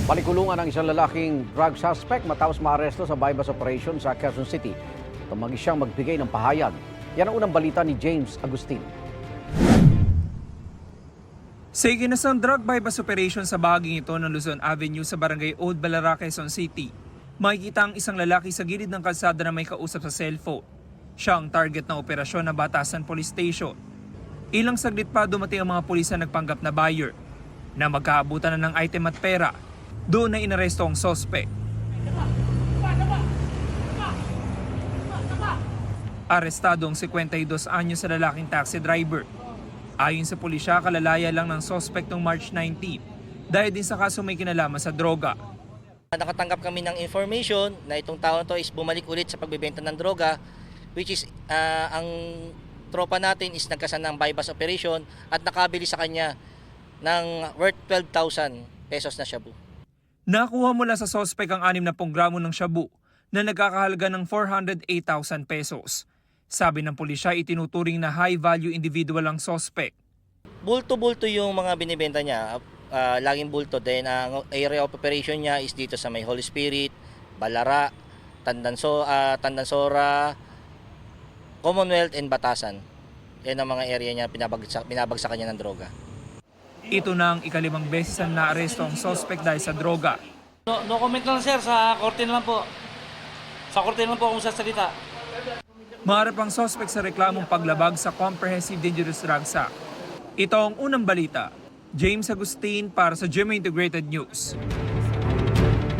Balikulungan ang isang lalaking drug suspect matapos maaresto sa bypass operation sa Quezon City. Tumanggi siyang magbigay ng pahayag. Yan ang unang balita ni James Agustin. Sa ikinasang drug bypass operation sa bahaging ito ng Luzon Avenue sa barangay Old Balara, Quezon City, makikita ang isang lalaki sa gilid ng kalsada na may kausap sa cellphone. Siya ang target ng operasyon ng Batasan Police Station. Ilang saglit pa dumating ang mga pulis na nagpanggap na buyer na magkaabutan na ng item at pera. Doon na inaresto ang sospek. Arestado ang 52 anyos sa lalaking taxi driver. Ayon sa pulisya, kalalaya lang ng sospek noong March 19 dahil din sa kaso may kinalaman sa droga. Nakatanggap kami ng information na itong tao to is bumalik ulit sa pagbebenta ng droga, which is ang tropa natin is nagkasan ng bypass operation at nakabili sa kanya ng worth 12,000 pesos na shabu. Nakuha mula sa sospek ang 60 gramo ng shabu na nagkakahalaga ng 408,000 pesos. Sabi ng pulisya, itinuturing na high-value individual ang sospek. Bulto-bulto yung mga binibenta niya, laging bulto. Then ang area of operation niya is dito sa may Holy Spirit, Balara, Tandansora, Commonwealth and Batasan. Yan ang mga area niya, binabagsakan niya ng droga. Ito na ang ikalimang beses na naaresto ang sospek dahil sa droga. No comment lang sir, sa korte naman po. Sa korte naman po akong sasalita. Maharap ang sospek sa reklamong paglabag sa Comprehensive Dangerous Drugs Act. Ito ang unang balita. James Agustin para sa GMA Integrated News.